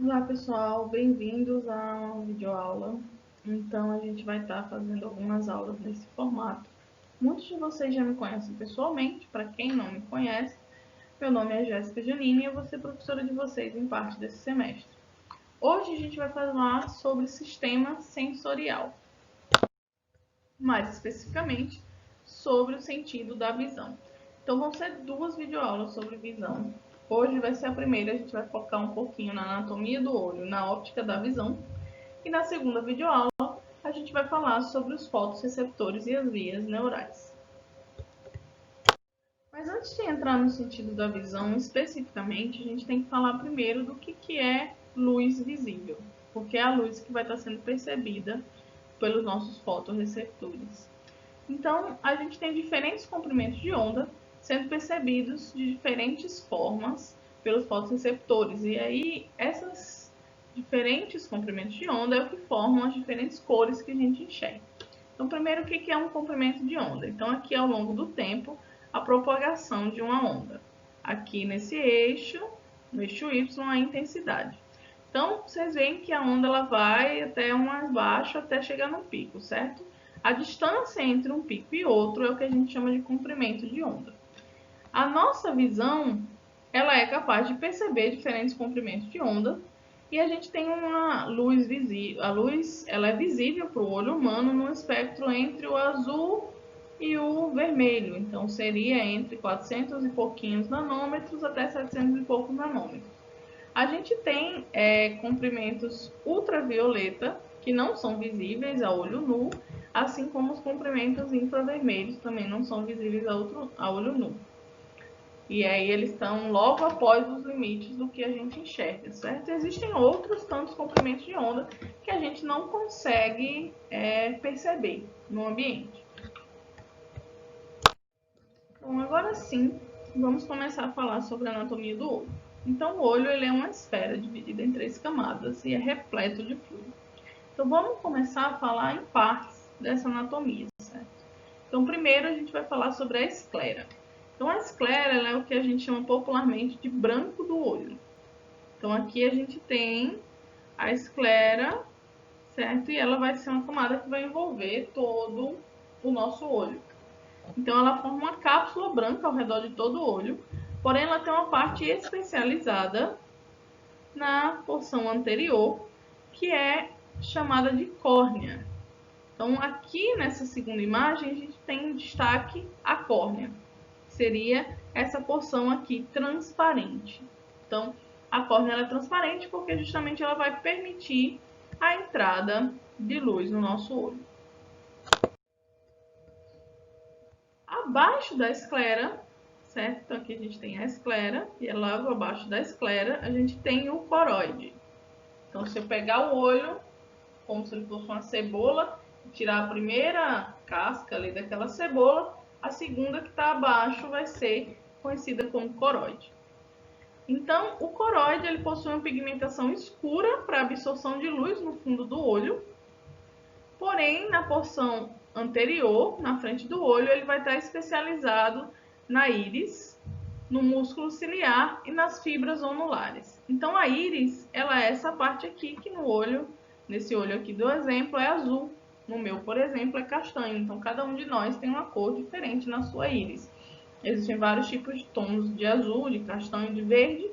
Olá pessoal, bem-vindos à videoaula. Então a gente vai estar fazendo algumas aulas nesse formato. Muitos de vocês já me conhecem pessoalmente, para quem não me conhece, meu nome é Jéssica Janine e eu vou ser professora de vocês em parte desse semestre. Hoje a gente vai falar sobre sistema sensorial, mais especificamente sobre o sentido da visão. Então vão ser duas videoaulas sobre visão. Hoje vai ser a primeira, a gente vai focar um pouquinho na anatomia do olho, na óptica da visão. E na segunda videoaula, a gente vai falar sobre os fotorreceptores e as vias neurais. Mas antes de entrar no sentido da visão especificamente, a gente tem que falar primeiro do que é luz visível, porque é a luz que vai estar sendo percebida pelos nossos fotorreceptores. Então, a gente tem diferentes comprimentos de onda sendo percebidos de diferentes formas pelos fotorreceptores. E aí, essas diferentes comprimentos de onda é o que formam as diferentes cores que a gente enxerga. Então, primeiro, o que é um comprimento de onda? Então, aqui ao longo do tempo, a propagação de uma onda. Aqui nesse eixo, no eixo Y, a intensidade. Então, vocês veem que a onda ela vai até um mais baixo até chegar no pico, certo? A distância entre um pico e outro é o que a gente chama de comprimento de onda. A nossa visão, ela é capaz de perceber diferentes comprimentos de onda e a gente tem uma luz visível. A luz, ela é visível para o olho humano no espectro entre o azul e o vermelho. Então, seria entre 400 e pouquinhos nanômetros até 700 e poucos nanômetros. A gente tem comprimentos ultravioleta, que não são visíveis a olho nu, assim como os comprimentos infravermelhos também não são visíveis a olho nu. E aí eles estão logo após os limites do que a gente enxerga, certo? Existem outros tantos comprimentos de onda que a gente não consegue perceber no ambiente. Então, agora sim, vamos começar a falar sobre a anatomia do olho. Então, o olho ele é uma esfera dividida em 3 camadas e é repleto de fluido. Então, vamos começar a falar em partes dessa anatomia, certo? Então, primeiro a gente vai falar sobre a esclera. Então, a esclera ela é o que a gente chama popularmente de branco do olho. Então, aqui a gente tem a esclera, certo? E ela vai ser uma camada que vai envolver todo o nosso olho. Então, ela forma uma cápsula branca ao redor de todo o olho, porém, ela tem uma parte especializada na porção anterior, que é chamada de córnea. Então, aqui nessa segunda imagem, a gente tem em destaque a córnea, que seria essa porção aqui transparente. Então, a córnea ela é transparente porque justamente ela vai permitir a entrada de luz no nosso olho. Abaixo da esclera, certo? Então, aqui a gente tem a esclera e logo abaixo da esclera a gente tem o coroide. Então, se eu pegar o olho como se ele fosse uma cebola, tirar a primeira casca ali daquela cebola, a segunda que está abaixo vai ser conhecida como coroide. Então, o coroide ele possui uma pigmentação escura para absorção de luz no fundo do olho, porém, na porção anterior, na frente do olho, ele vai estar especializado na íris, no músculo ciliar e nas fibras onulares. Então, a íris, ela é essa parte aqui que no olho, nesse olho aqui do exemplo, é azul. No meu, por exemplo, é castanho. Então, cada um de nós tem uma cor diferente na sua íris. Existem vários tipos de tons de azul, de castanho, de verde,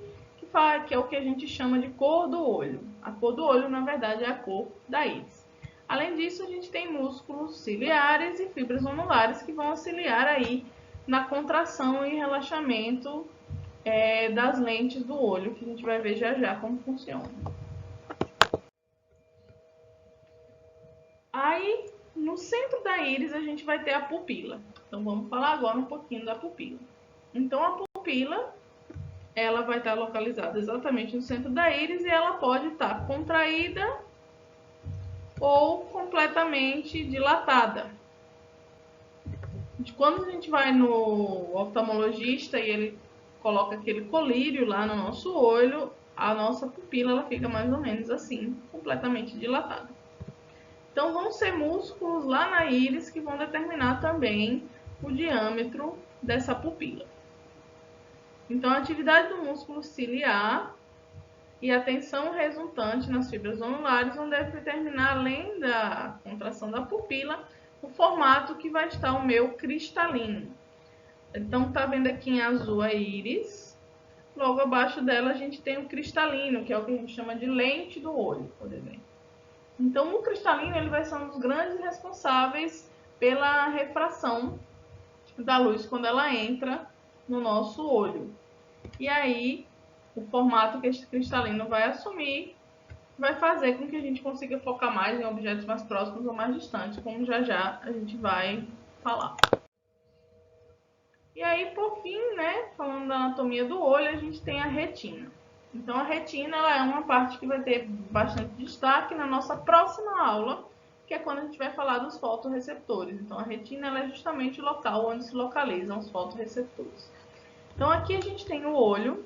que é o que a gente chama de cor do olho. A cor do olho, na verdade, é a cor da íris. Além disso, a gente tem músculos ciliares e fibras onulares que vão auxiliar aí na contração e relaxamento das lentes do olho, que a gente vai ver já já como funciona. Aí, no centro da íris, a gente vai ter a pupila. Então, vamos falar agora um pouquinho da pupila. Então, a pupila, ela vai estar localizada exatamente no centro da íris e ela pode estar contraída ou completamente dilatada. Quando a gente vai no oftalmologista e ele coloca aquele colírio lá no nosso olho, a nossa pupila ela fica mais ou menos assim, completamente dilatada. Então, vão ser músculos lá na íris que vão determinar também o diâmetro dessa pupila. Então, a atividade do músculo ciliar e a tensão resultante nas fibras anulares vão determinar, além da contração da pupila, o formato que vai estar o meu cristalino. Então, tá vendo aqui em azul a íris. Logo abaixo dela a gente tem o cristalino, que é o que a gente chama de lente do olho, por exemplo. Então, o cristalino ele vai ser um dos grandes responsáveis pela refração da luz quando ela entra no nosso olho. E aí, o formato que esse cristalino vai assumir vai fazer com que a gente consiga focar mais em objetos mais próximos ou mais distantes, como já já a gente vai falar. E aí, por fim, né, falando da anatomia do olho, a gente tem a retina. Então, a retina ela é uma parte que vai ter bastante destaque na nossa próxima aula, que é quando a gente vai falar dos fotorreceptores. Então, a retina ela é justamente o local onde se localizam os fotorreceptores. Então, aqui a gente tem o olho.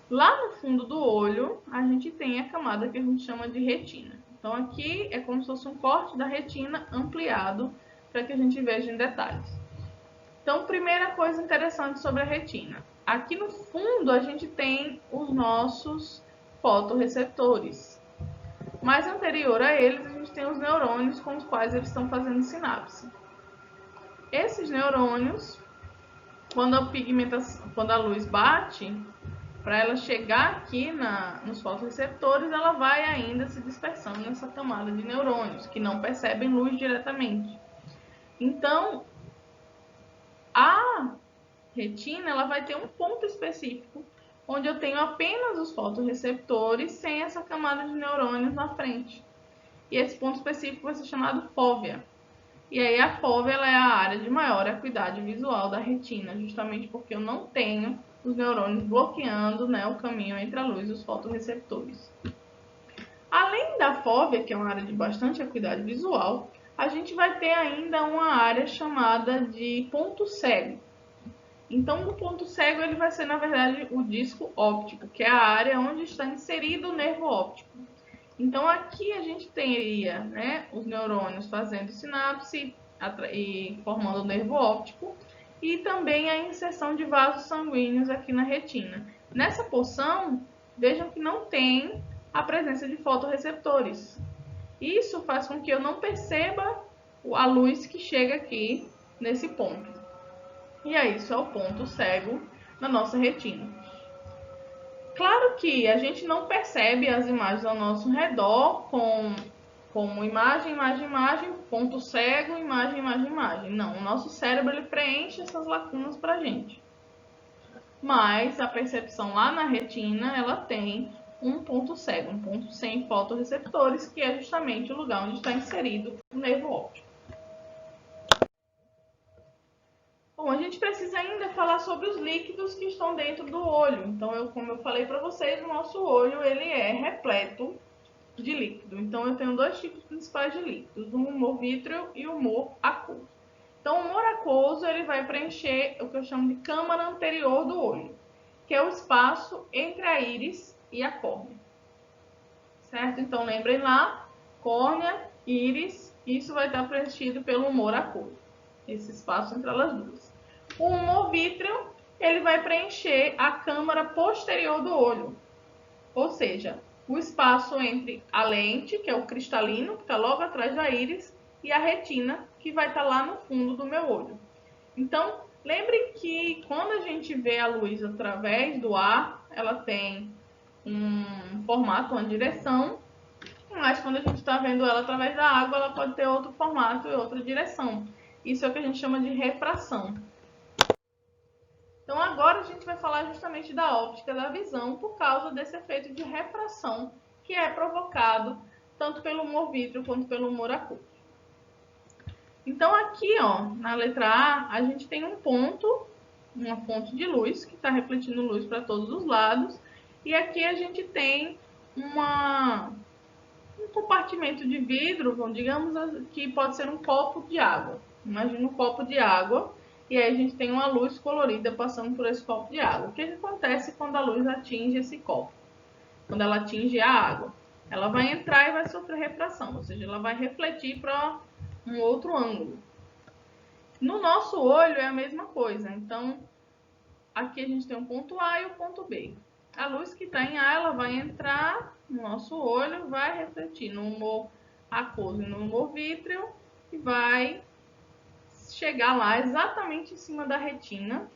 Lá no fundo do olho, a gente tem a camada que a gente chama de retina. Então, aqui é como se fosse um corte da retina ampliado para que a gente veja em detalhes. Então, primeira coisa interessante sobre a retina. Aqui no fundo a gente tem os nossos fotorreceptores. Mais anterior a eles, a gente tem os neurônios com os quais eles estão fazendo sinapse. Esses neurônios, quando a luz bate, para ela chegar aqui nos fotorreceptores, ela vai ainda se dispersando nessa camada de neurônios, que não percebem luz diretamente. Então, a retina ela vai ter um ponto específico onde eu tenho apenas os fotorreceptores sem essa camada de neurônios na frente. E esse ponto específico vai ser chamado fóvea. E aí a fóvea ela é a área de maior acuidade visual da retina, justamente porque eu não tenho os neurônios bloqueando, né, o caminho entre a luz e os fotorreceptores. Além da fóvea, que é uma área de bastante acuidade visual, a gente vai ter ainda uma área chamada de ponto cego. Então, o ponto cego ele vai ser, na verdade, o disco óptico, que é a área onde está inserido o nervo óptico. Então, aqui a gente teria, né, os neurônios fazendo sinapse e formando o nervo óptico, e também a inserção de vasos sanguíneos aqui na retina. Nessa porção, vejam que não tem a presença de fotorreceptores. Isso faz com que eu não perceba a luz que chega aqui nesse ponto. E aí, isso é o ponto cego na nossa retina. Claro que a gente não percebe as imagens ao nosso redor como imagem, imagem, imagem, ponto cego, imagem, imagem, imagem. Não, o nosso cérebro ele preenche essas lacunas para a gente. Mas a percepção lá na retina, ela tem um ponto cego, um ponto sem fotorreceptores, que é justamente o lugar onde está inserido o nervo óptico. Bom, a gente precisa ainda falar sobre os líquidos que estão dentro do olho. Então, como eu falei para vocês, o nosso olho ele é repleto de líquido. Então, eu tenho dois tipos principais de líquidos, o humor vítreo e o humor aquoso. Então, o humor aquoso ele vai preencher o que eu chamo de câmara anterior do olho, que é o espaço entre a íris e a córnea. Certo? Então, lembrem lá, córnea, íris, isso vai estar preenchido pelo humor aquoso, esse espaço entre elas duas. O humor vítreo, ele vai preencher a câmara posterior do olho, ou seja, o espaço entre a lente, que é o cristalino, que está logo atrás da íris, e a retina, que vai estar lá no fundo do meu olho. Então, lembre que quando a gente vê a luz através do ar, ela tem um formato, uma direção, mas quando a gente está vendo ela através da água, ela pode ter outro formato e outra direção. Isso é o que a gente chama de refração. Então agora a gente vai falar justamente da óptica da visão por causa desse efeito de refração que é provocado tanto pelo humor vítreo quanto pelo humor aquoso. Então aqui, ó, na letra A, a gente tem um ponto, uma fonte de luz que está refletindo luz para todos os lados, e aqui a gente tem um compartimento de vidro, digamos que pode ser um copo de água. Imagina um copo de água e aí a gente tem uma luz colorida passando por esse copo de água. O que acontece quando a luz atinge esse copo? Quando ela atinge a água, ela vai entrar e vai sofrer refração, ou seja, ela vai refletir para um outro ângulo. No nosso olho é a mesma coisa. Então, aqui a gente tem o ponto A e o ponto B. A luz que está em A, ela vai entrar no nosso olho, vai refletir no humor aquoso e no humor vítreo e vai chegar lá exatamente em cima da retina,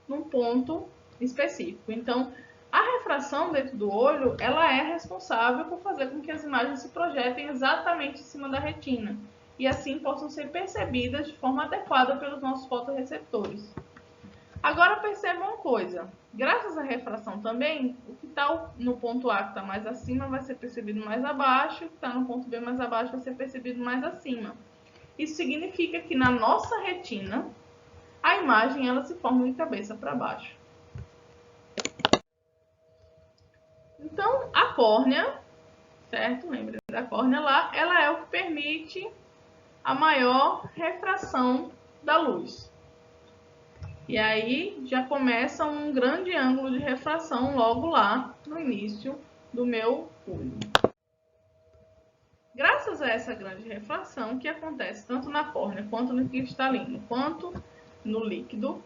num ponto específico. Então, a refração dentro do olho, ela é responsável por fazer com que as imagens se projetem exatamente em cima da retina e assim possam ser percebidas de forma adequada pelos nossos fotorreceptores. Agora perceba uma coisa, graças à refração também, o que está no ponto A que está mais acima vai ser percebido mais abaixo, o que está no ponto B mais abaixo vai ser percebido mais acima. Isso significa que na nossa retina, a imagem ela se forma de cabeça para baixo. Então, a córnea, certo? Lembre da córnea lá, ela é o que permite a maior refração da luz. E aí já começa um grande ângulo de refração logo lá no início do meu olho. Graças a essa grande refração que acontece tanto na córnea, quanto no cristalino, quanto no líquido,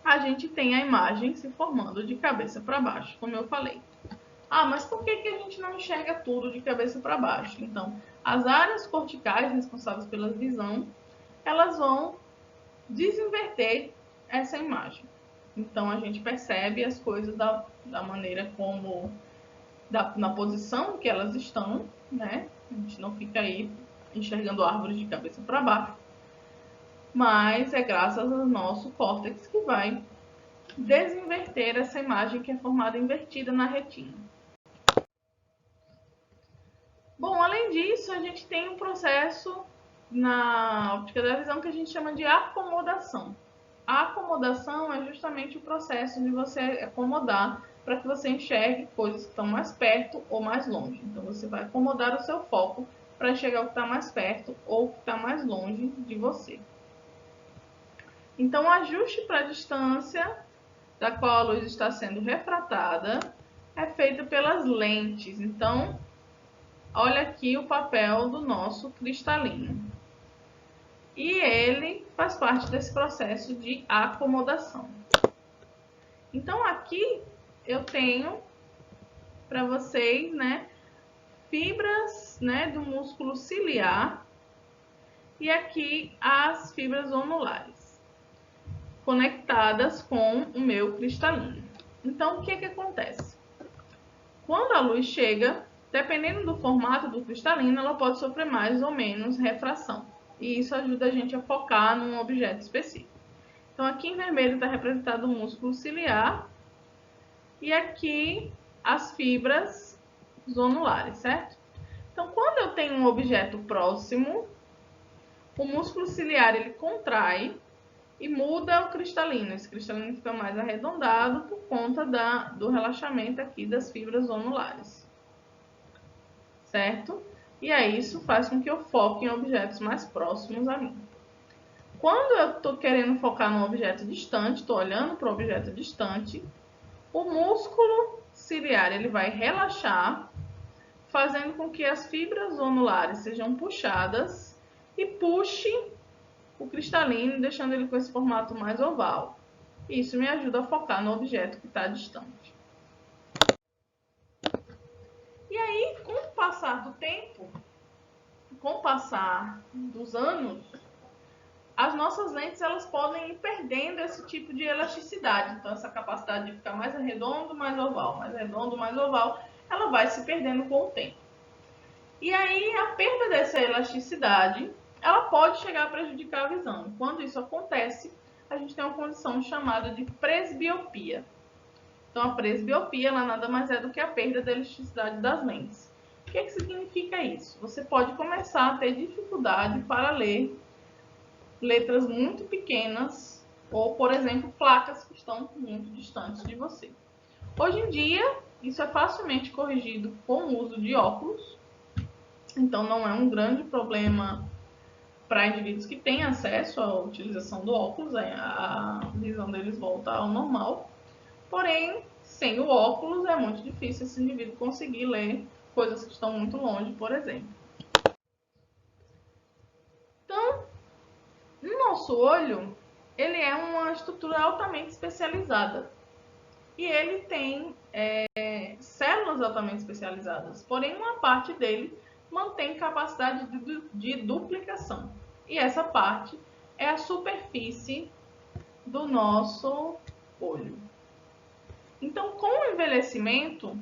a gente tem a imagem se formando de cabeça para baixo, como eu falei. Ah, mas por que a gente não enxerga tudo de cabeça para baixo? Então, as áreas corticais responsáveis pela visão, elas vão desinverter essa imagem. Então, a gente percebe as coisas da maneira como, na posição que elas estão, né? A gente não fica aí enxergando árvores de cabeça para baixo. Mas é graças ao nosso córtex que vai desinverter essa imagem que é formada invertida na retina. Bom, além disso, a gente tem um processo na óptica da visão que a gente chama de acomodação. A acomodação é justamente o processo de você acomodar para que você enxergue coisas que estão mais perto ou mais longe. Então, você vai acomodar o seu foco para enxergar o que está mais perto ou o que está mais longe de você. Então, o ajuste para a distância da qual a luz está sendo refratada é feito pelas lentes. Então, olha aqui o papel do nosso cristalino. E ele faz parte desse processo de acomodação. Então, aqui eu tenho para vocês, fibras, do músculo ciliar e aqui as fibras onulares conectadas com o meu cristalino. Então, o que acontece? Quando a luz chega, dependendo do formato do cristalino, ela pode sofrer mais ou menos refração. E isso ajuda a gente a focar num objeto específico. Então, aqui em vermelho está representado o músculo ciliar e aqui as fibras zonulares, certo? Então, quando eu tenho um objeto próximo, o músculo ciliar ele contrai e muda o cristalino. Esse cristalino fica mais arredondado por conta do relaxamento aqui das fibras zonulares, certo? E aí isso faz com que eu foque em objetos mais próximos a mim. Quando eu estou querendo focar num objeto distante, estou olhando para um objeto distante, o músculo ciliar ele vai relaxar, fazendo com que as fibras zonulares sejam puxadas e puxe o cristalino, deixando ele com esse formato mais oval. Isso me ajuda a focar no objeto que está distante. E aí, com o passar do tempo, com o passar dos anos, as nossas lentes elas podem ir perdendo esse tipo de elasticidade. Então, essa capacidade de ficar mais redondo, mais oval, mais redondo, mais oval, ela vai se perdendo com o tempo. E aí, a perda dessa elasticidade, ela pode chegar a prejudicar a visão. Quando isso acontece, a gente tem uma condição chamada de presbiopia. Então, a presbiopia ela nada mais é do que a perda da elasticidade das lentes. O que significa isso? Você pode começar a ter dificuldade para ler letras muito pequenas ou, por exemplo, placas que estão muito distantes de você. Hoje em dia, isso é facilmente corrigido com o uso de óculos. Então, não é um grande problema para indivíduos que têm acesso à utilização do óculos, a visão deles volta ao normal. Porém, sem o óculos é muito difícil esse indivíduo conseguir ler coisas que estão muito longe, por exemplo. Então, no nosso olho, ele é uma estrutura altamente especializada. E ele tem células altamente especializadas, porém uma parte dele mantém capacidade de duplicação. E essa parte é a superfície do nosso olho. Então, com o envelhecimento,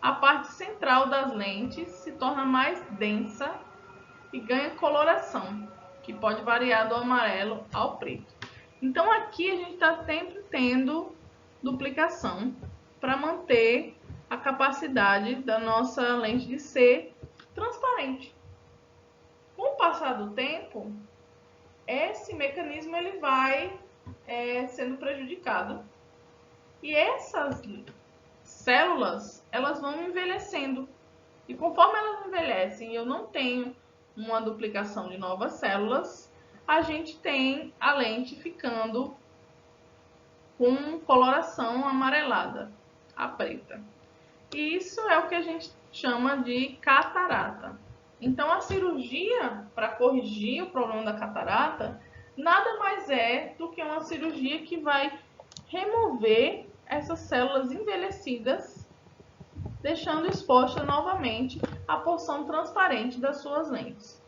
a parte central das lentes se torna mais densa e ganha coloração, que pode variar do amarelo ao preto. Então, aqui a gente está sempre tendo duplicação para manter a capacidade da nossa lente de ser transparente. Com o passar do tempo, esse mecanismo ele vai sendo prejudicado. E essas células, elas vão envelhecendo. E conforme elas envelhecem e eu não tenho uma duplicação de novas células, a gente tem a lente ficando com coloração amarelada, a preta. E isso é o que a gente chama de catarata. Então, a cirurgia para corrigir o problema da catarata nada mais é do que uma cirurgia que vai remover essas células envelhecidas, deixando exposta novamente a porção transparente das suas lentes.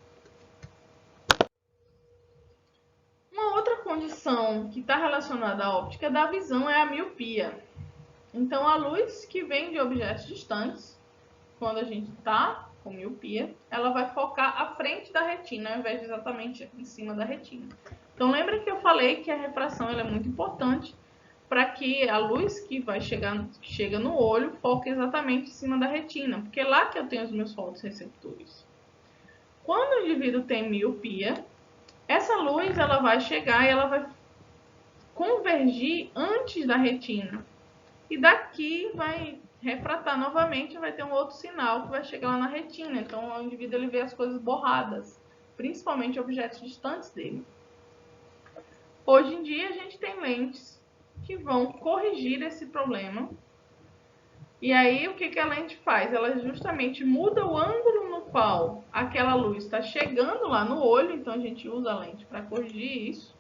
Uma outra condição que está relacionada à óptica da visão é a miopia. Então, a luz que vem de objetos distantes, quando a gente está com miopia, ela vai focar à frente da retina, ao invés de exatamente em cima da retina. Então, lembra que eu falei que a refração ela é muito importante para que a luz que chega no olho foque exatamente em cima da retina, porque é lá que eu tenho os meus fotorreceptores. Quando o indivíduo tem miopia, essa luz ela vai chegar e ela vai convergir antes da retina. E daqui vai refratar novamente, vai ter um outro sinal que vai chegar lá na retina. Então o indivíduo ele vê as coisas borradas, principalmente objetos distantes dele. Hoje em dia a gente tem lentes que vão corrigir esse problema. E aí o que a lente faz? Ela justamente muda o ângulo no qual aquela luz está chegando lá no olho, então a gente usa a lente para corrigir isso.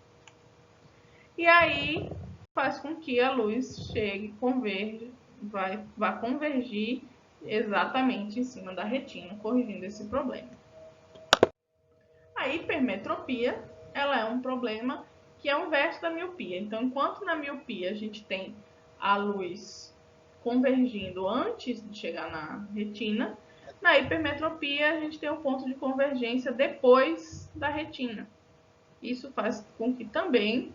E aí faz com que a luz chegue, converge, vai convergir exatamente em cima da retina, corrigindo esse problema. A hipermetropia, ela é um problema que é o inverso da miopia. Então, enquanto na miopia a gente tem a luz convergindo antes de chegar na retina, na hipermetropia a gente tem o ponto de convergência depois da retina. Isso faz com que também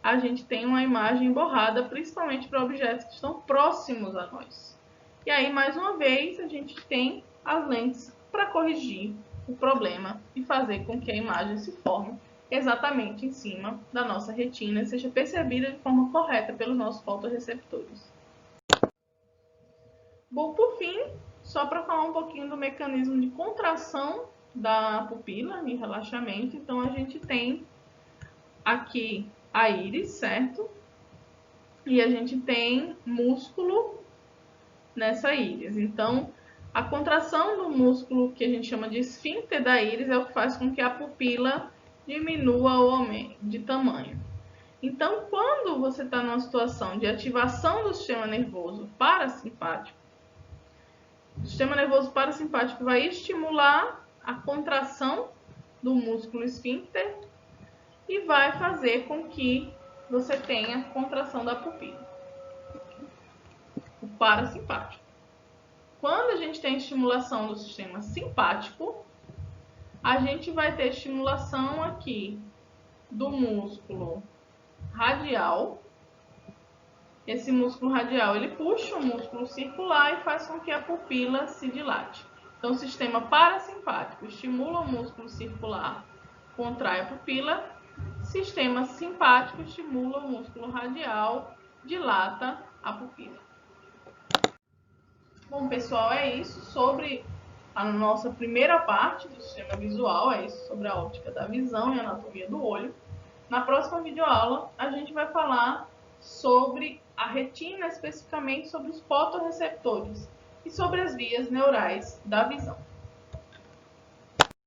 a gente tenha uma imagem borrada, principalmente para objetos que estão próximos a nós. E aí, mais uma vez, a gente tem as lentes para corrigir o problema e fazer com que a imagem se forme exatamente em cima da nossa retina e seja percebida de forma correta pelos nossos fotorreceptores. Bom, por fim, só para falar um pouquinho do mecanismo de contração da pupila e relaxamento, então a gente tem aqui a íris, certo? E a gente tem músculo nessa íris. Então, a contração do músculo que a gente chama de esfíncter da íris é o que faz com que a pupila diminua ou aumente de tamanho. Então, quando você está numa situação de ativação do sistema nervoso parasimpático, o sistema nervoso parasimpático vai estimular a contração do músculo esfíncter e vai fazer com que você tenha contração da pupila. O parasimpático. Quando a gente tem estimulação do sistema simpático, a gente vai ter estimulação aqui do músculo radial. Esse músculo radial, ele puxa o músculo circular e faz com que a pupila se dilate. Então, o sistema parasimpático estimula o músculo circular, contrai a pupila. Sistema simpático estimula o músculo radial, dilata a pupila. Bom, pessoal, é isso sobre a nossa primeira parte do sistema visual, é isso sobre a óptica da visão e a anatomia do olho. Na próxima videoaula, a gente vai falar sobre a retina, especificamente sobre os fotorreceptores e sobre as vias neurais da visão.